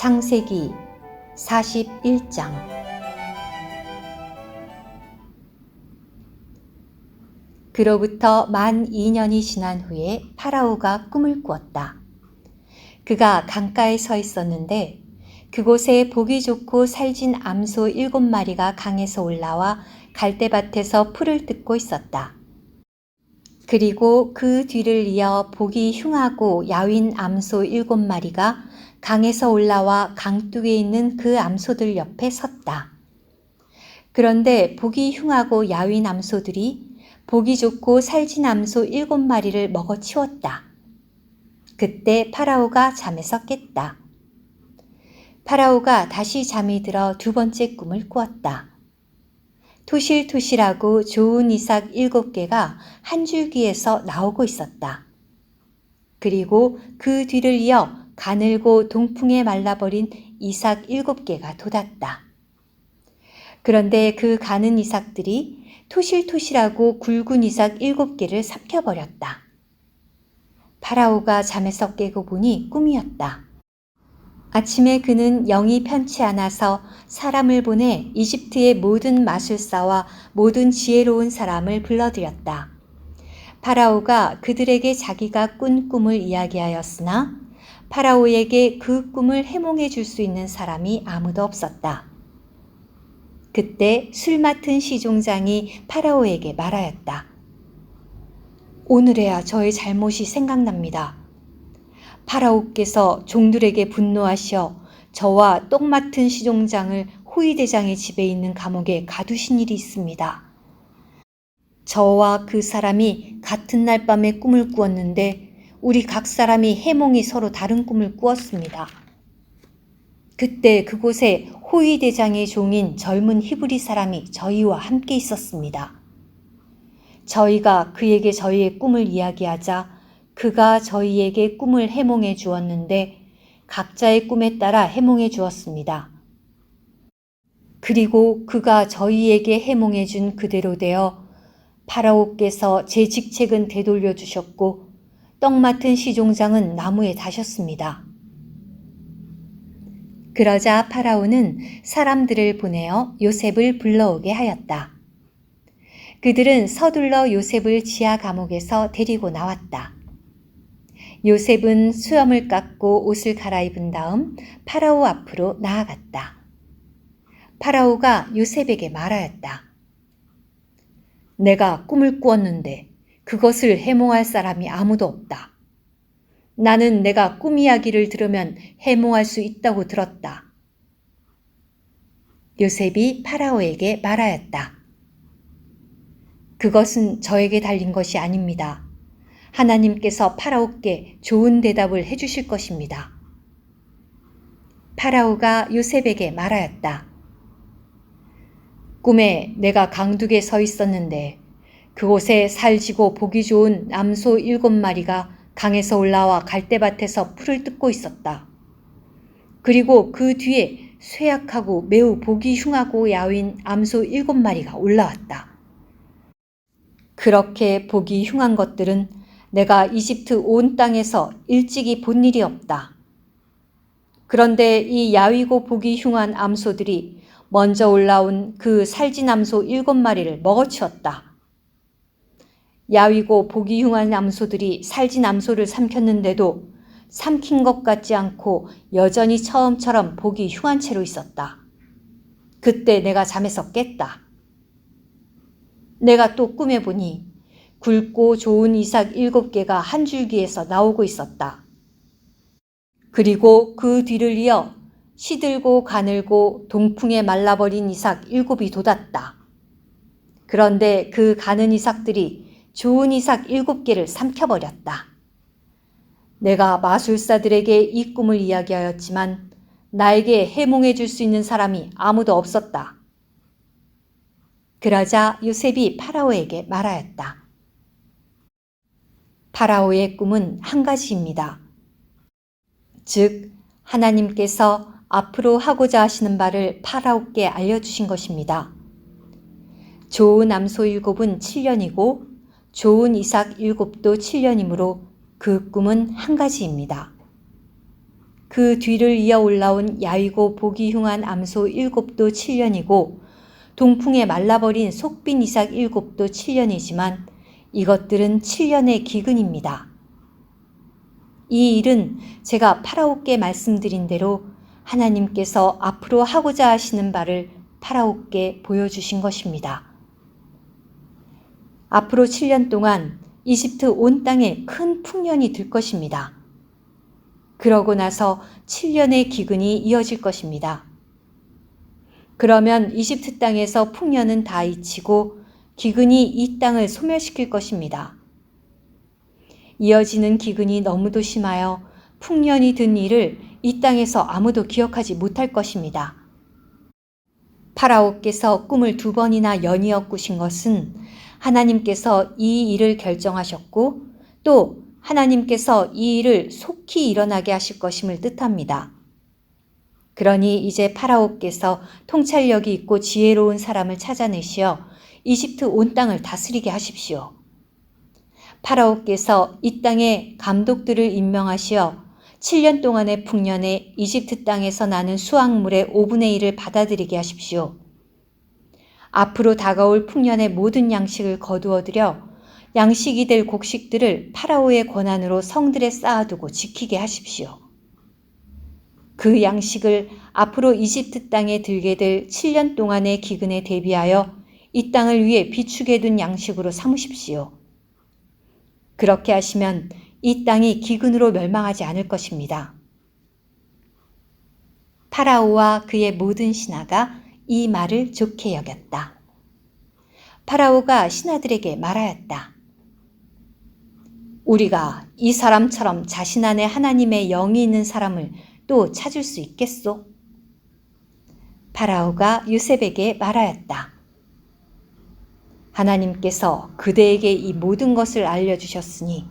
창세기 41장. 그로부터 만 2년이 지난 후에 파라오가 꿈을 꾸었다. 그가 강가에 서 있었는데 그곳에 보기 좋고 살진 암소 7마리가 강에서 올라와 갈대밭에서 풀을 뜯고 있었다. 그리고 그 뒤를 이어 보기 흉하고 야윈 암소 7마리가 강에서 올라와 강둑에 있는 그 암소들 옆에 섰다. 그런데 보기 흉하고 야윈 암소들이 보기 좋고 살진 암소 7마리를 먹어치웠다. 그때 파라오가 잠에서 깼다. 파라오가 다시 잠이 들어 두 번째 꿈을 꾸었다. 토실토실하고 좋은 이삭 7개가 한 줄기에서 나오고 있었다. 그리고 그 뒤를 이어 가늘고 동풍에 말라버린 이삭 7개가 돋았다. 그런데 그 가는 이삭들이 토실토실하고 굵은 이삭 7개를 삼켜버렸다. 파라오가 잠에서 깨고 보니 꿈이었다. 아침에 그는 영이 편치 않아서 사람을 보내 이집트의 모든 마술사와 모든 지혜로운 사람을 불러들였다. 파라오가 그들에게 자기가 꾼 꿈을 이야기하였으나 파라오에게 그 꿈을 해몽해 줄 수 있는 사람이 아무도 없었다. 그때 술 맡은 시종장이 파라오에게 말하였다. 오늘에야 저의 잘못이 생각납니다. 파라오께서 종들에게 분노하시어 저와 똑 맡은 시종장을 호위대장의 집에 있는 감옥에 가두신 일이 있습니다. 저와 그 사람이 같은 날 밤에 꿈을 꾸었는데 우리 각 사람이 해몽이 서로 다른 꿈을 꾸었습니다. 그때 그곳에 호위대장의 종인 젊은 히브리 사람이 저희와 함께 있었습니다. 저희가 그에게 저희의 꿈을 이야기하자 그가 저희에게 꿈을 해몽해 주었는데 각자의 꿈에 따라 해몽해 주었습니다. 그리고 그가 저희에게 해몽해 준 그대로 되어 파라오께서 제 직책은 되돌려 주셨고 떡 맡은 시종장은 나무에 다셨습니다. 그러자 파라오는 사람들을 보내어 요셉을 불러오게 하였다. 그들은 서둘러 요셉을 지하 감옥에서 데리고 나왔다. 요셉은 수염을 깎고 옷을 갈아입은 다음 파라오 앞으로 나아갔다. 파라오가 요셉에게 말하였다. 내가 꿈을 꾸었는데 그것을 해몽할 사람이 아무도 없다. 나는 내가 꿈 이야기를 들으면 해몽할 수 있다고 들었다. 요셉이 파라오에게 말하였다. 그것은 저에게 달린 것이 아닙니다. 하나님께서 파라오께 좋은 대답을 해주실 것입니다. 파라오가 요셉에게 말하였다. 꿈에 내가 강둑에 서 있었는데 그곳에 살지고 보기 좋은 암소 7마리가 강에서 올라와 갈대밭에서 풀을 뜯고 있었다. 그리고 그 뒤에 쇠약하고 매우 보기 흉하고 야윈 암소 7마리가 올라왔다. 그렇게 보기 흉한 것들은 내가 이집트 온 땅에서 일찍이 본 일이 없다. 그런데 이 야위고 보기 흉한 암소들이 먼저 올라온 그 살진 암소 7마리를 먹어치웠다. 야위고 보기 흉한 암소들이 살진 암소를 삼켰는데도 삼킨 것 같지 않고 여전히 처음처럼 보기 흉한 채로 있었다. 그때 내가 잠에서 깼다. 내가 또 꿈에 보니 굵고 좋은 이삭 7개가 한 줄기에서 나오고 있었다. 그리고 그 뒤를 이어 시들고 가늘고 동풍에 말라버린 이삭 7이 돋았다. 그런데 그 가는 이삭들이 좋은 이삭 7개를 삼켜버렸다. 내가 마술사들에게 이 꿈을 이야기하였지만 나에게 해몽해 줄 수 있는 사람이 아무도 없었다. 그러자 요셉이 파라오에게 말하였다. 파라오의 꿈은 한 가지입니다. 즉, 하나님께서 앞으로 하고자 하시는 바를 파라오께 알려주신 것입니다. 좋은 암소 7은 7년이고 좋은 이삭 7도 7년이므로 그 꿈은 한 가지입니다. 그 뒤를 이어 올라온 야위고 보기 흉한 암소 7도 7년이고 동풍에 말라버린 속빈 이삭 7도 7년이지만 이것들은 7년의 기근입니다. 이 일은 제가 파라오께 말씀드린 대로 하나님께서 앞으로 하고자 하시는 바를 파라오께 보여주신 것입니다. 앞으로 7년 동안 이집트 온 땅에 큰 풍년이 들 것입니다. 그러고 나서 7년의 기근이 이어질 것입니다. 그러면 이집트 땅에서 풍년은 다 잊히고 기근이 이 땅을 소멸시킬 것입니다. 이어지는 기근이 너무도 심하여 풍년이 든 일을 이 땅에서 아무도 기억하지 못할 것입니다. 파라오께서 꿈을 2번이나 연이어 꾸신 것은 하나님께서 이 일을 결정하셨고 또 하나님께서 이 일을 속히 일어나게 하실 것임을 뜻합니다. 그러니 이제 파라오께서 통찰력이 있고 지혜로운 사람을 찾아내시어 이집트 온 땅을 다스리게 하십시오. 파라오께서 이 땅에 감독들을 임명하시어 7년 동안의 풍년에 이집트 땅에서 나는 수확물의 5분의 1을 받아들이게 하십시오. 앞으로 다가올 풍년의 모든 양식을 거두어들여 양식이 될 곡식들을 파라오의 권한으로 성들에 쌓아두고 지키게 하십시오. 그 양식을 앞으로 이집트 땅에 들게 될 7년 동안의 기근에 대비하여 이 땅을 위해 비축해 둔 양식으로 삼으십시오. 그렇게 하시면 이 땅이 기근으로 멸망하지 않을 것입니다. 파라오와 그의 모든 신하가 이 말을 좋게 여겼다. 파라오가 신하들에게 말하였다. 우리가 이 사람처럼 자신 안에 하나님의 영이 있는 사람을 또 찾을 수 있겠소? 파라오가 요셉에게 말하였다. 하나님께서 그대에게 이 모든 것을 알려주셨으니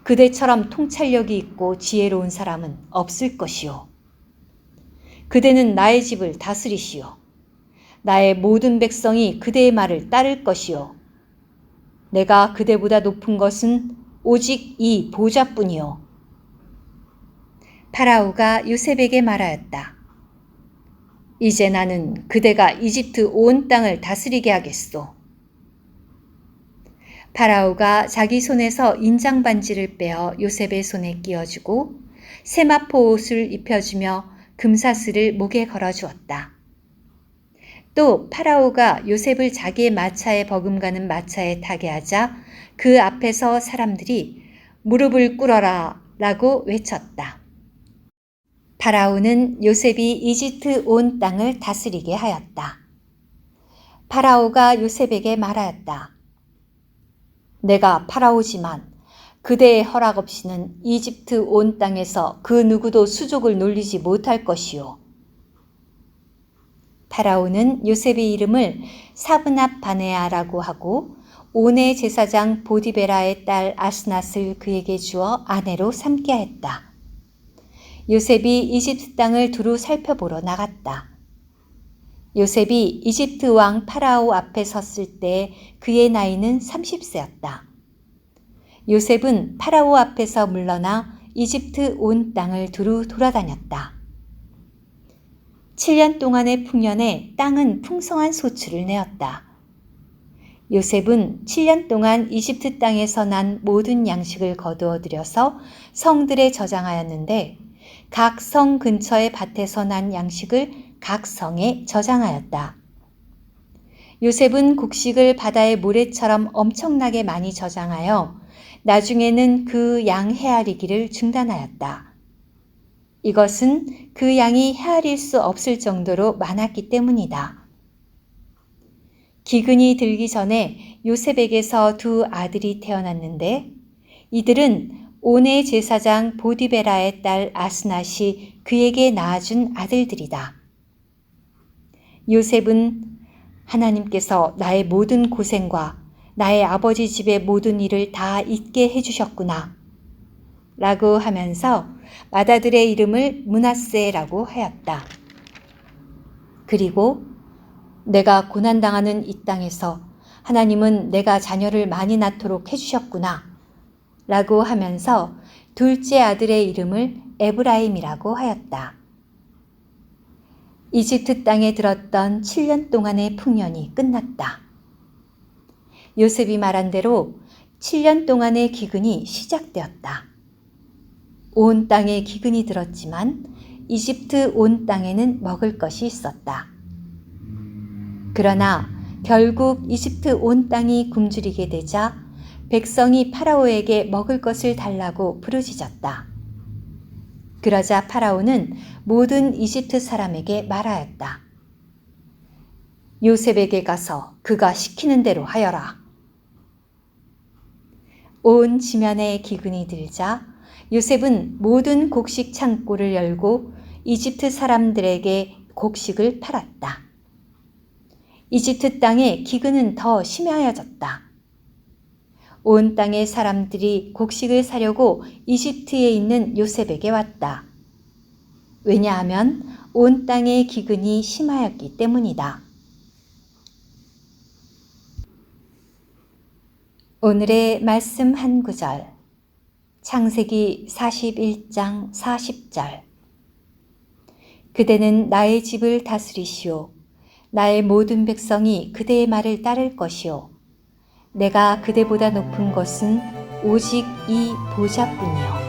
그대처럼 통찰력이 있고 지혜로운 사람은 없을 것이요. 그대는 나의 집을 다스리시오. 나의 모든 백성이 그대의 말을 따를 것이요. 내가 그대보다 높은 것은 오직 이 보좌뿐이요. 파라오가 요셉에게 말하였다. 이제 나는 그대가 이집트 온 땅을 다스리게 하겠소. 파라오가 자기 손에서 인장 반지를 빼어 요셉의 손에 끼워주고 세마포 옷을 입혀주며 금사슬을 목에 걸어주었다. 또 파라오가 요셉을 자기의 마차에 버금가는 마차에 타게 하자 그 앞에서 사람들이 무릎을 꿇어라 라고 외쳤다. 파라오는 요셉이 이집트 온 땅을 다스리게 하였다. 파라오가 요셉에게 말하였다. 내가 파라오지만 그대의 허락 없이는 이집트 온 땅에서 그 누구도 수족을 놀리지 못할 것이요. 파라오는 요셉의 이름을 사브납 바네아라고 하고 온의 제사장 보디베라의 딸 아스낫을 그에게 주어 아내로 삼게 하였다. 요셉이 이집트 땅을 두루 살펴보러 나갔다. 요셉이 이집트 왕 파라오 앞에 섰을 때 그의 나이는 30세였다. 요셉은 파라오 앞에서 물러나 이집트 온 땅을 두루 돌아다녔다. 7년 동안의 풍년에 땅은 풍성한 소출을 내었다. 요셉은 7년 동안 이집트 땅에서 난 모든 양식을 거두어 들여서 성들에 저장하였는데 각 성 근처의 밭에서 난 양식을 각 성에 저장하였다. 요셉은 곡식을 바다의 모래처럼 엄청나게 많이 저장하여 나중에는 그 양 헤아리기를 중단하였다. 이것은 그 양이 헤아릴 수 없을 정도로 많았기 때문이다. 기근이 들기 전에 요셉에게서 2 아들이 태어났는데 이들은 온의 제사장 보디베라의 딸 아스낫이 그에게 낳아준 아들들이다. 요셉은 하나님께서 나의 모든 고생과 나의 아버지 집의 모든 일을 다 잊게 해주셨구나 라고 하면서 맏아들의 이름을 므낫세라고 하였다. 그리고 내가 고난당하는 이 땅에서 하나님은 내가 자녀를 많이 낳도록 해주셨구나 라고 하면서 둘째 아들의 이름을 에브라임이라고 하였다. 이집트 땅에 들었던 7년 동안의 풍년이 끝났다. 요셉이 말한 대로 7년 동안의 기근이 시작되었다. 온 땅에 기근이 들었지만 이집트 온 땅에는 먹을 것이 있었다. 그러나 결국 이집트 온 땅이 굶주리게 되자 백성이 파라오에게 먹을 것을 달라고 부르짖었다. 그러자 파라오는 모든 이집트 사람에게 말하였다. 요셉에게 가서 그가 시키는 대로 하여라. 온 지면에 기근이 들자 요셉은 모든 곡식 창고를 열고 이집트 사람들에게 곡식을 팔았다. 이집트 땅에 기근은 더 심해졌다. 온 땅의 사람들이 곡식을 사려고 이집트에 있는 요셉에게 왔다. 왜냐하면 온 땅의 기근이 심하였기 때문이다. 오늘의 말씀 한 구절. 창세기 41장 40절. 그대는 나의 집을 다스리시오. 나의 모든 백성이 그대의 말을 따를 것이오. 내가 그대보다 높은 것은 오직 이 보좌뿐이요.